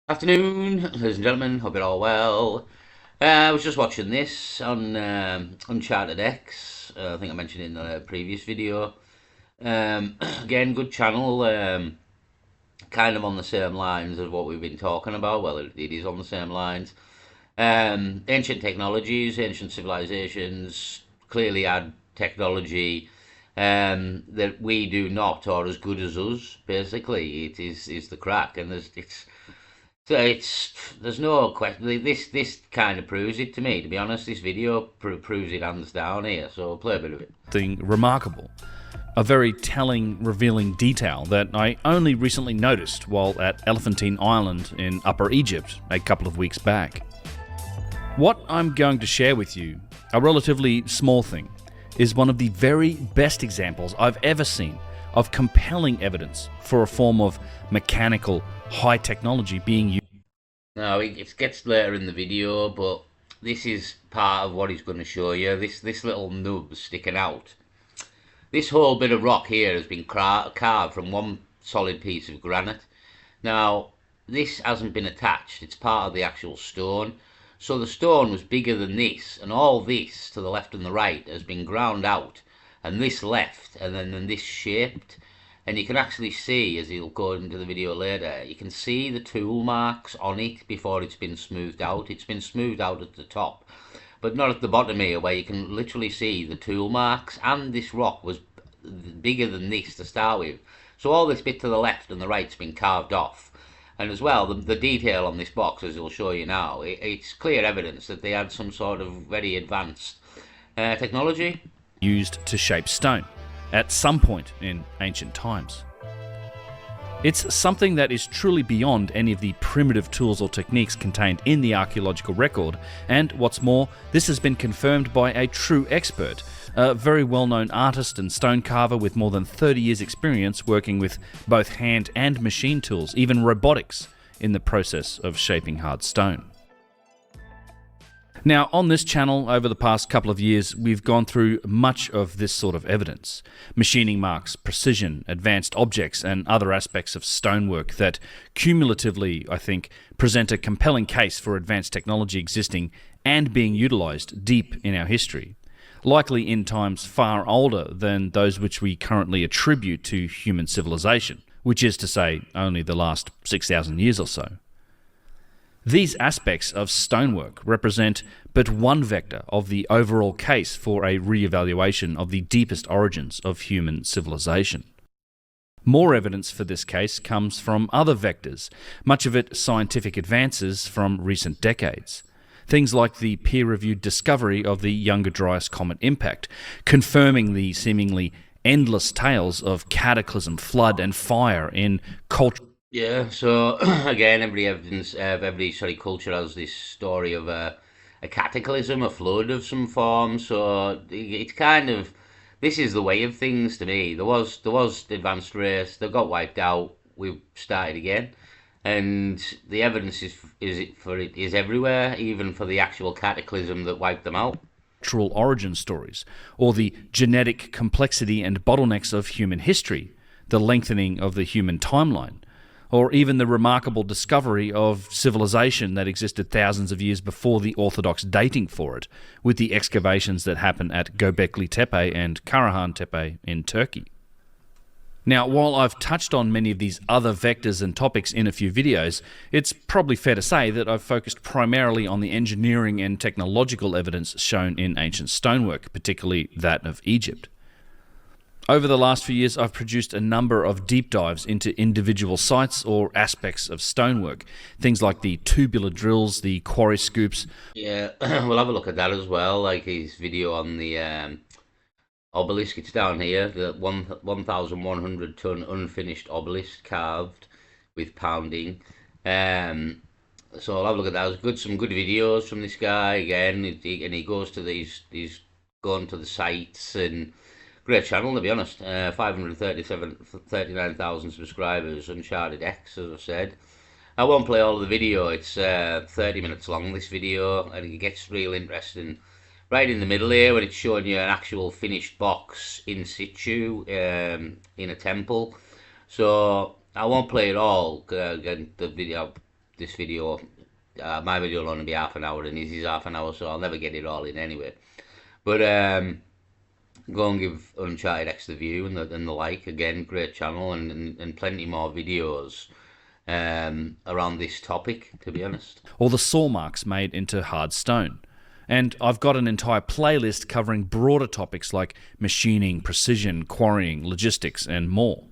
Afternoon, ladies and gentlemen. Hope you're all well. I was just watching this on Uncharted X. I think I mentioned it in a previous video. Again, good channel. Kind of on the same lines of what we've been talking about. Well, it is on the same lines. Ancient technologies, ancient civilizations clearly had technology that we do not, or as good as us. Basically, it is the crack, and it's there's no question. This kind of proves it to me. To be honest, this video proves it hands down here. So I'll play a bit of it. Something remarkable. A very telling, revealing detail that I only recently noticed while at Elephantine Island in Upper Egypt a couple of weeks back. What I'm going to share with you, a relatively small thing, is one of the very best examples I've ever seen of compelling evidence for a form of mechanical high technology being used. Now it gets later in the video, but this is part of what he's going to show you. This little nub sticking out. This whole bit of rock here has been carved from one solid piece of granite. Now, this hasn't been attached. It's part of the actual stone. So the stone was bigger than this, and all this to the left and the right has been ground out, and this left, and then this shaped. And you can actually see, as he'll go into the video later, you can see the tool marks on it before it's been smoothed out. It's been smoothed out at the top, but not at the bottom here, where you can literally see the tool marks. And this rock was bigger than this to start with. So all this bit to the left and the right's been carved off. And as well, the detail on this box, as he'll show you now, it's clear evidence that they had some sort of very advanced technology. Used to shape stone at some point in ancient times. It's something that is truly beyond any of the primitive tools or techniques contained in the archaeological record, and what's more, this has been confirmed by a true expert, a very well-known artist and stone carver with more than 30 years experience working with both hand and machine tools, even robotics, in the process of shaping hard stone. Now, on this channel, over the past couple of years, we've gone through much of this sort of evidence. Machining marks, precision, advanced objects, and other aspects of stonework that cumulatively, I think, present a compelling case for advanced technology existing and being utilised deep in our history, likely in times far older than those which we currently attribute to human civilization, which is to say, only the last 6,000 years or so. These aspects of stonework represent but one vector of the overall case for a re-evaluation of the deepest origins of human civilization. More evidence for this case comes from other vectors, much of it scientific advances from recent decades. Things like the peer-reviewed discovery of the Younger Dryas comet impact, confirming the seemingly endless tales of cataclysm, flood and fire in culture. Yeah, so again, every culture has this story of a cataclysm, a flood of some form. So it's kind of, this is the way of things to me. There was advanced race, they got wiped out, we've started again, and the evidence is everywhere, even for the actual cataclysm that wiped them out. Cultural origin stories, or the genetic complexity and bottlenecks of human history, the lengthening of the human timeline, or even the remarkable discovery of civilization that existed thousands of years before the orthodox dating for it, with the excavations that happen at Göbekli Tepe and Karahan Tepe in Turkey. Now, while I've touched on many of these other vectors and topics in a few videos, it's probably fair to say that I've focused primarily on the engineering and technological evidence shown in ancient stonework, particularly that of Egypt. Over the last few years, I've produced a number of deep dives into individual sites or aspects of stonework, things like the tubular drills, the quarry scoops. Yeah, we'll have a look at that as well, like his video on the obelisk. It's down here, the 1,100 ton unfinished obelisk carved with pounding. So I'll have a look at that. There's some good videos from this guy again, and he goes to he's gone to the sites, and great channel, to be honest. 39,000 subscribers, Uncharted X, as I said. I won't play all of the video. It's 30 minutes long, this video, and it gets real interesting. Right in the middle here, when it's showing you an actual finished box in situ in a temple. So I won't play it all. Again, the video, this video. My video will only be half an hour, and his is half an hour, so I'll never get it all in anyway. But go and give Uncharted X the view and the like. Again, great channel, and plenty more videos around this topic, to be honest. Or the saw marks made into hard stone. And I've got an entire playlist covering broader topics like machining, precision, quarrying, logistics, and more.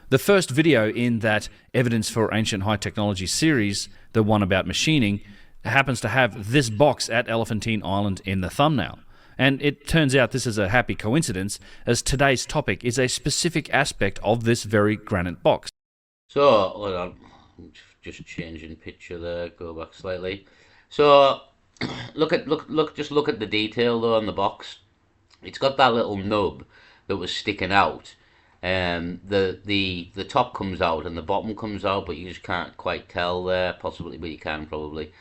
The first video in that Evidence for Ancient High Technology series, the one about machining, happens to have this box at Elephantine Island in the thumbnail. And it turns out this is a happy coincidence, as today's topic is a specific aspect of this very granite box. So, hold on, just changing picture there, go back slightly. So, just look at the detail though on the box. It's got that little nub that was sticking out. The top comes out and the bottom comes out, but you just can't quite tell there. Possibly, but you can probably.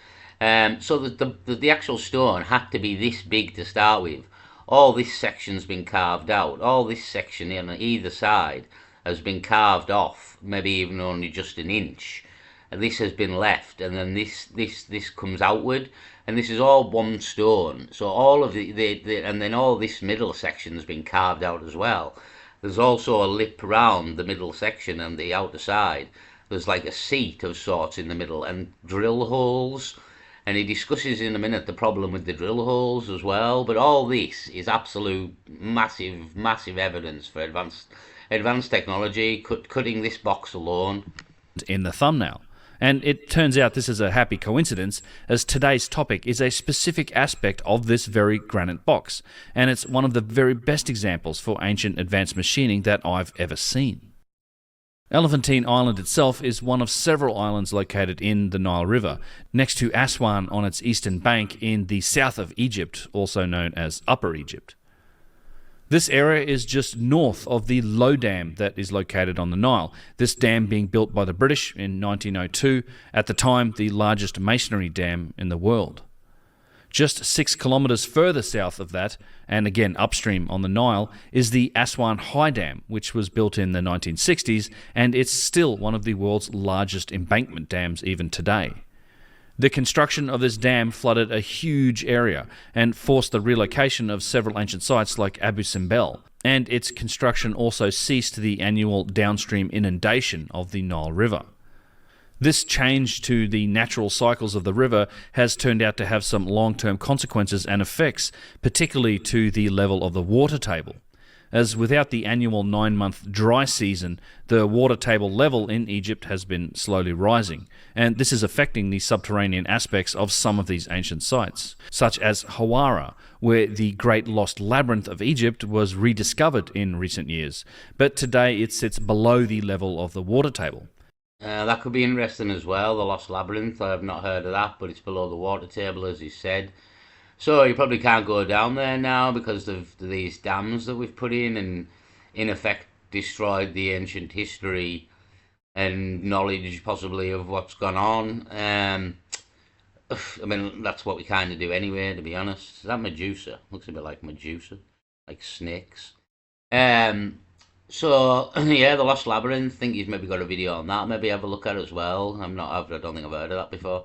So the actual stone had to be this big to start with. All this section's been carved out. All this section on either side has been carved off, maybe even only just an inch. And this has been left, and then this comes outward, and this is all one stone. So all of and then all this middle section has been carved out as well. There's also a lip round the middle section and the outer side. There's like a seat of sorts in the middle and drill holes. And he discusses in a minute the problem with the drill holes as well. But all this is absolute massive evidence for advanced technology, cutting this box alone. In the thumbnail. And it turns out this is a happy coincidence, as today's topic is a specific aspect of this very granite box, and it's one of the very best examples for ancient advanced machining that I've ever seen. Elephantine Island itself is one of several islands located in the Nile River, next to Aswan on its eastern bank in the south of Egypt, also known as Upper Egypt. This area is just north of the Low Dam that is located on the Nile, this dam being built by the British in 1902, at the time the largest masonry dam in the world. Just 6 kilometres further south of that, and again upstream on the Nile, is the Aswan High Dam, which was built in the 1960s, and it's still one of the world's largest embankment dams even today. The construction of this dam flooded a huge area and forced the relocation of several ancient sites like Abu Simbel, and its construction also ceased the annual downstream inundation of the Nile River. This change to the natural cycles of the river has turned out to have some long-term consequences and effects, particularly to the level of the water table. As without the annual 9-month dry season, the water table level in Egypt has been slowly rising, and this is affecting the subterranean aspects of some of these ancient sites, such as Hawara, where the Great Lost Labyrinth of Egypt was rediscovered in recent years, but today it sits below the level of the water table. That could be interesting as well, the Lost Labyrinth. I have not heard of that, but it's below the water table, as you said. So you probably can't go down there now because of these dams that we've put in effect destroyed the ancient history and knowledge possibly of what's gone on. I mean, that's what we kind of do anyway, to be honest. Is that Medusa? Looks a bit like Medusa, like snakes. So yeah, the Lost Labyrinth. I think you've maybe got a video on that. Maybe have a look at it as well. I don't think I've heard of that before.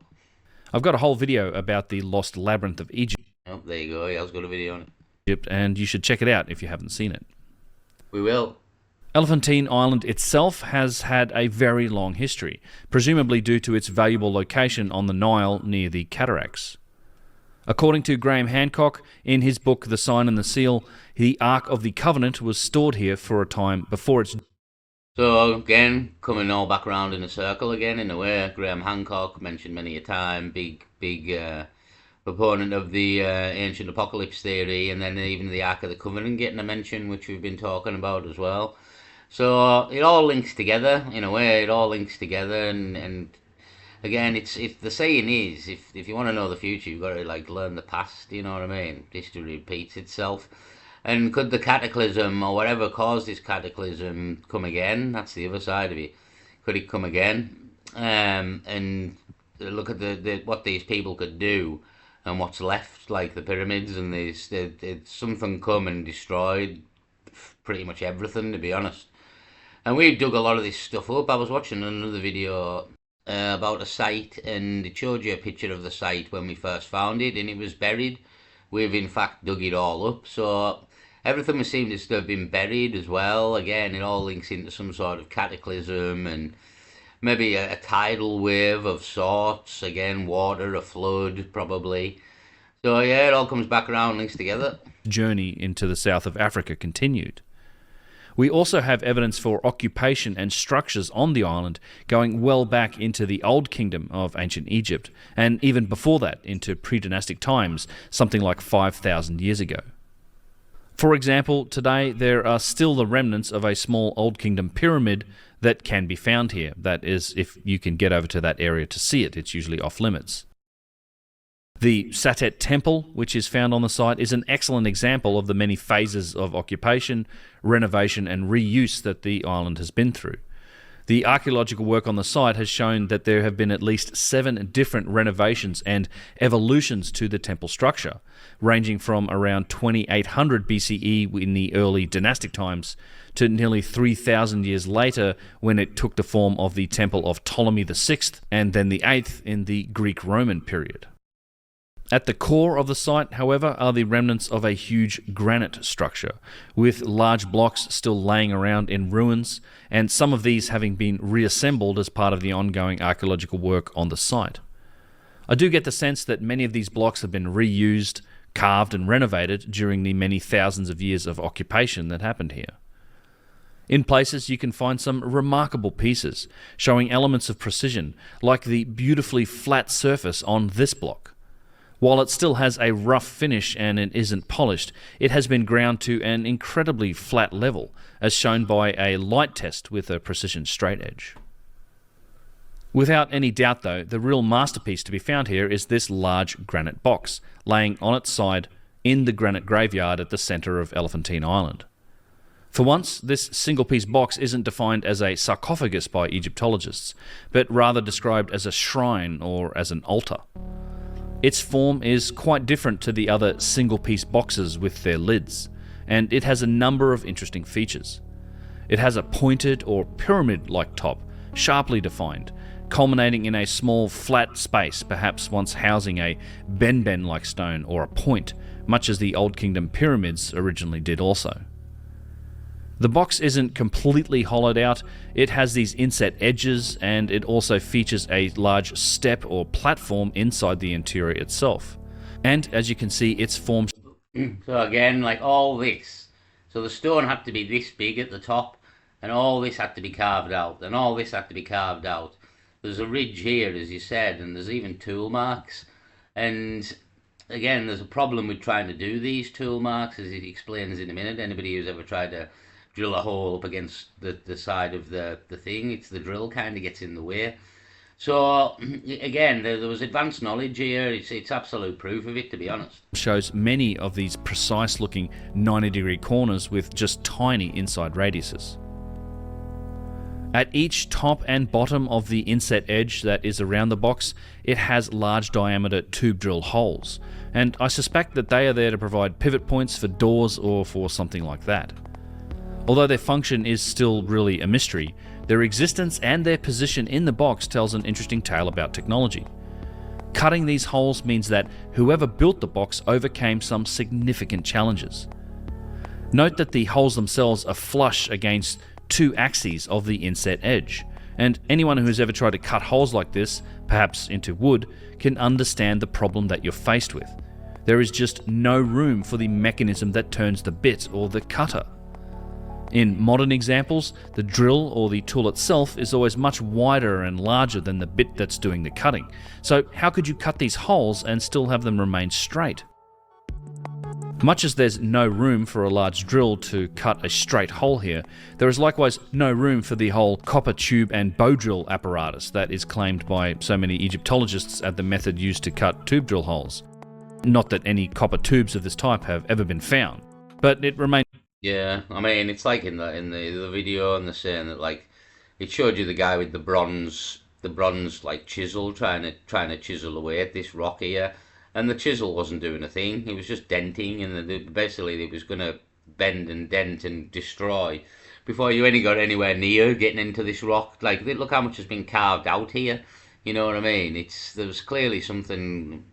I've got a whole video about the Lost Labyrinth of Egypt. Oh, there you go. Yeah, I've got a video on it. And you should check it out if you haven't seen it. We will. Elephantine Island itself has had a very long history, presumably due to its valuable location on the Nile near the cataracts. According to Graham Hancock, in his book The Sign and the Seal, the Ark of the Covenant was stored here for a time before its... So again, coming all back around in a circle again, in a way. Graham Hancock, mentioned many a time, big proponent of the ancient apocalypse theory, and then even the Ark of the Covenant getting a mention, which we've been talking about as well. So it all links together, in a way. It all links together, and again, it's the saying is, if you want to know the future, you've got to like learn the past. You know what I mean? History repeats itself. And could the cataclysm or whatever caused this cataclysm come again? That's the other side of it. Could it come again? And look at what these people could do and what's left, like the pyramids and these. Something come and destroyed pretty much everything, to be honest. And we dug a lot of this stuff up. I was watching another video about a site, and it showed you a picture of the site when we first found it, and it was buried. We've in fact dug it all up, so everything seems to have been buried as well. Again, it all links into some sort of cataclysm and maybe a tidal wave of sorts. Again, water, a flood, probably. So yeah, it all comes back around, links together. Journey into the south of Africa continued. We also have evidence for occupation and structures on the island going well back into the Old Kingdom of ancient Egypt, and even before that into pre-dynastic times, something like 5,000 years ago. For example, today there are still the remnants of a small Old Kingdom pyramid that can be found here. That is, if you can get over to that area to see it. It's usually off limits. The Satet Temple, which is found on the site, is an excellent example of the many phases of occupation, renovation and reuse that the island has been through. The archaeological work on the site has shown that there have been at least 7 different renovations and evolutions to the temple structure, ranging from around 2800 BCE in the early dynastic times to nearly 3,000 years later when it took the form of the temple of Ptolemy VI and then the 8th in the Greek-Roman period. At the core of the site, however, are the remnants of a huge granite structure, with large blocks still laying around in ruins, and some of these having been reassembled as part of the ongoing archaeological work on the site. I do get the sense that many of these blocks have been reused, carved and renovated during the many thousands of years of occupation that happened here. In places you can find some remarkable pieces, showing elements of precision, like the beautifully flat surface on this block. While it still has a rough finish and it isn't polished, it has been ground to an incredibly flat level, as shown by a light test with a precision straight edge. Without any doubt though, the real masterpiece to be found here is this large granite box, laying on its side in the granite graveyard at the centre of Elephantine Island. For once, this single-piece box isn't defined as a sarcophagus by Egyptologists, but rather described as a shrine or as an altar. Its form is quite different to the other single-piece boxes with their lids, and it has a number of interesting features. It has a pointed or pyramid-like top, sharply defined, culminating in a small flat space, perhaps once housing a benben-like stone or a point, much as the Old Kingdom pyramids originally did also. The box isn't completely hollowed out, it has these inset edges, and it also features a large step or platform inside the interior itself. And as you can see, it's formed. So again, like all this, so the stone had to be this big at the top, and all this had to be carved out, and all this had to be carved out. There's a ridge here, as you said, and there's even tool marks. And again, there's a problem with trying to do these tool marks, as he explains in a minute. Anybody who's ever tried to drill a hole up against the side of the thing, it's the drill kind of gets in the way. So again, there was advanced knowledge here. It's absolute proof of it, to be honest. Shows many of these precise looking 90-degree corners with just tiny inside radiuses. At each top and bottom of the inset edge that is around the box, it has large diameter tube drill holes, and I suspect that they are there to provide pivot points for doors or for something like that. Although their function is still really a mystery, their existence and their position in the box tells an interesting tale about technology. Cutting these holes means that whoever built the box overcame some significant challenges. Note that the holes themselves are flush against 2 axes of the inset edge, and anyone who has ever tried to cut holes like this, perhaps into wood, can understand the problem that you're faced with. There is just no room for the mechanism that turns the bit or the cutter. In modern examples, the drill or the tool itself is always much wider and larger than the bit that's doing the cutting. So how could you cut these holes and still have them remain straight? Much as there's no room for a large drill to cut a straight hole here, there is likewise no room for the whole copper tube and bow drill apparatus that is claimed by so many Egyptologists as the method used to cut tube drill holes. Not that any copper tubes of this type have ever been found, but it remains. Yeah, I mean, it's like in the video, and they're saying that like it showed you the guy with the bronze like chisel trying to chisel away at this rock here, and the chisel wasn't doing a thing. It was just denting, and basically it was going to bend and dent and destroy before you any got anywhere near getting into this rock. Like, look how much has been carved out here. You know what I mean? There's clearly something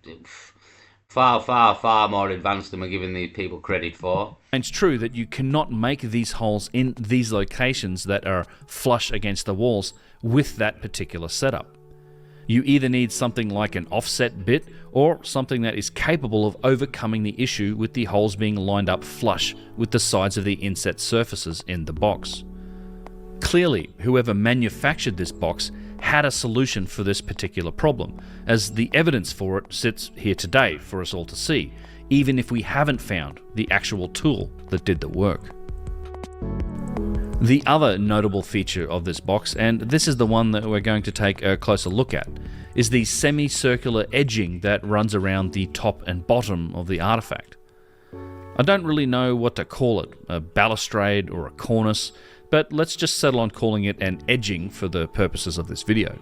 far, far, far more advanced than we're giving these people credit for. It's true that you cannot make these holes in these locations that are flush against the walls with that particular setup. You either need something like an offset bit or something that is capable of overcoming the issue with the holes being lined up flush with the sides of the inset surfaces in the box. Clearly, whoever manufactured this box had a solution for this particular problem, as the evidence for it sits here today for us all to see, even if we haven't found the actual tool that did the work. The other notable feature of this box, and this is the one that we're going to take a closer look at, is the semicircular edging that runs around the top and bottom of the artifact. I don't really know what to call it, a balustrade or a cornice, but let's just settle on calling it an edging for the purposes of this video.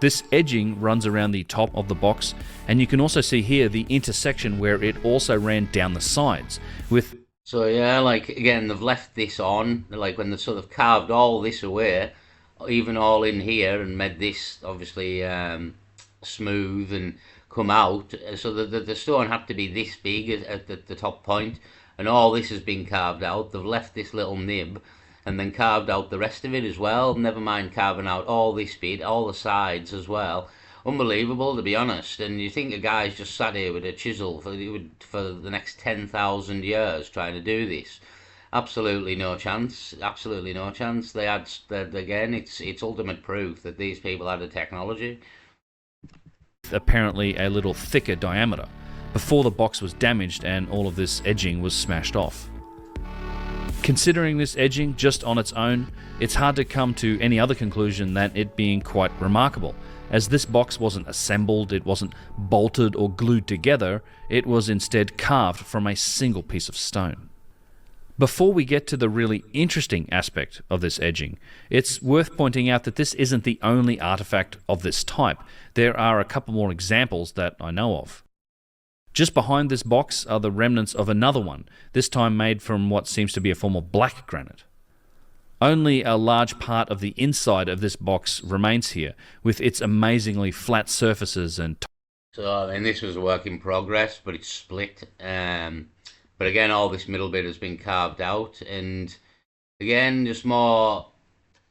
This edging runs around the top of the box, and you can also see here the intersection where it also ran down the sides with. So yeah, like again, they've left this on, like when they've sort of carved all this away, even all in here, and made this obviously smooth and come out, so that the stone had to be this big at the top point, and all this has been carved out. They've left this little nib, and then carved out the rest of it as well. Never mind carving out all this bit, all the sides as well. Unbelievable, to be honest. And you think a guy's just sat here with a chisel for the next 10,000 years trying to do this? Absolutely no chance. Absolutely no chance. They had, again, it's ultimate proof that these people had the technology. Apparently a little thicker diameter before the box was damaged and all of this edging was smashed off. Considering this edging just on its own, it's hard to come to any other conclusion than it being quite remarkable, as this box wasn't assembled, it wasn't bolted or glued together, it was instead carved from a single piece of stone. Before we get to the really interesting aspect of this edging, it's worth pointing out that this isn't the only artifact of this type. There are a couple more examples that I know of. Just behind this box are the remnants of another one, this time made from what seems to be a form of black granite. Only a large part of the inside of this box remains here, with its amazingly flat surfaces and. So, and this was a work in progress, but it's split. But again, all this middle bit has been carved out, and again, just more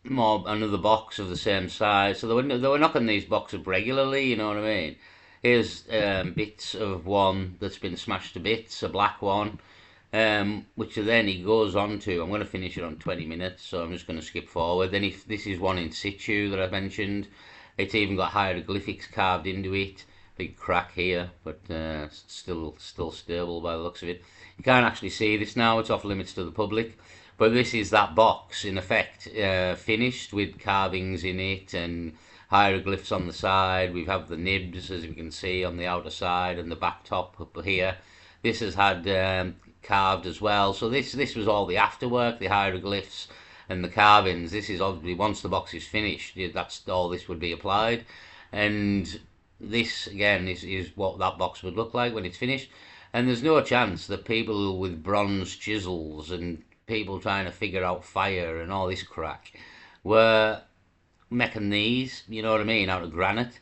another box of the same size. So they were knocking these boxes up regularly. You know what I mean? Here's bits of one that's been smashed to bits, a black one. Which then he goes on to, I'm going to finish it on 20 minutes, so I'm just going to skip forward. Then this is one in situ that I mentioned. It's even got hieroglyphics carved into it. Big crack here, but still stable by the looks of it. You can't actually see this now, it's off limits to the public. But this is that box, in effect, finished with carvings in it and hieroglyphs on the side. We have the nibs, as you can see, on the outer side, and the back top up here. This has had carved as well. So this was all the afterwork, the hieroglyphs and the carvings. This is obviously, once the box is finished, that's all this would be applied. And this, again, is what that box would look like when it's finished. And there's no chance that people with bronze chisels and people trying to figure out fire and all this crack were making these, you know what I mean, out of granite.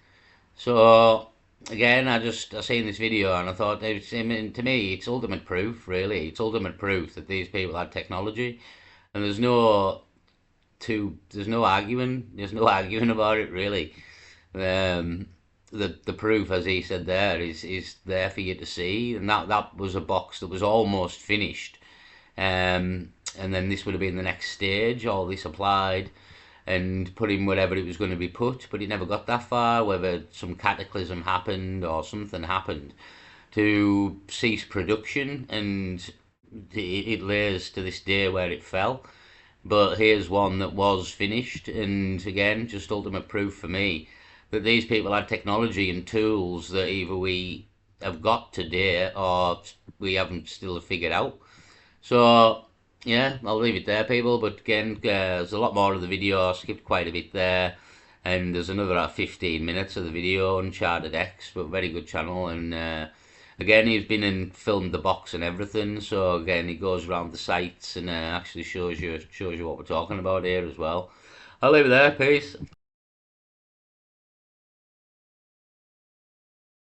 So again, I seen this video and I thought, to me, it's ultimate proof, really. It's ultimate proof that these people had technology, and there's no arguing about it, really. The proof, as he said there, is there for you to see, and that was a box that was almost finished, and then this would have been the next stage, all this applied and put in whatever it was going to be put, but it never got that far, whether some cataclysm happened or something happened to cease production, and it lays to this day where it fell. But here's one that was finished, and again, just ultimate proof for me that these people had technology and tools that either we have got today or we haven't still figured out. So yeah, I'll leave it there, people. But again, there's a lot more of the video. I skipped quite a bit there, and there's another 15 minutes of the video, Uncharted X, but very good channel. And Again, he's been and filmed the box and everything. So again, he goes around the sites and actually shows you what we're talking about here as well. I'll leave it there. Peace.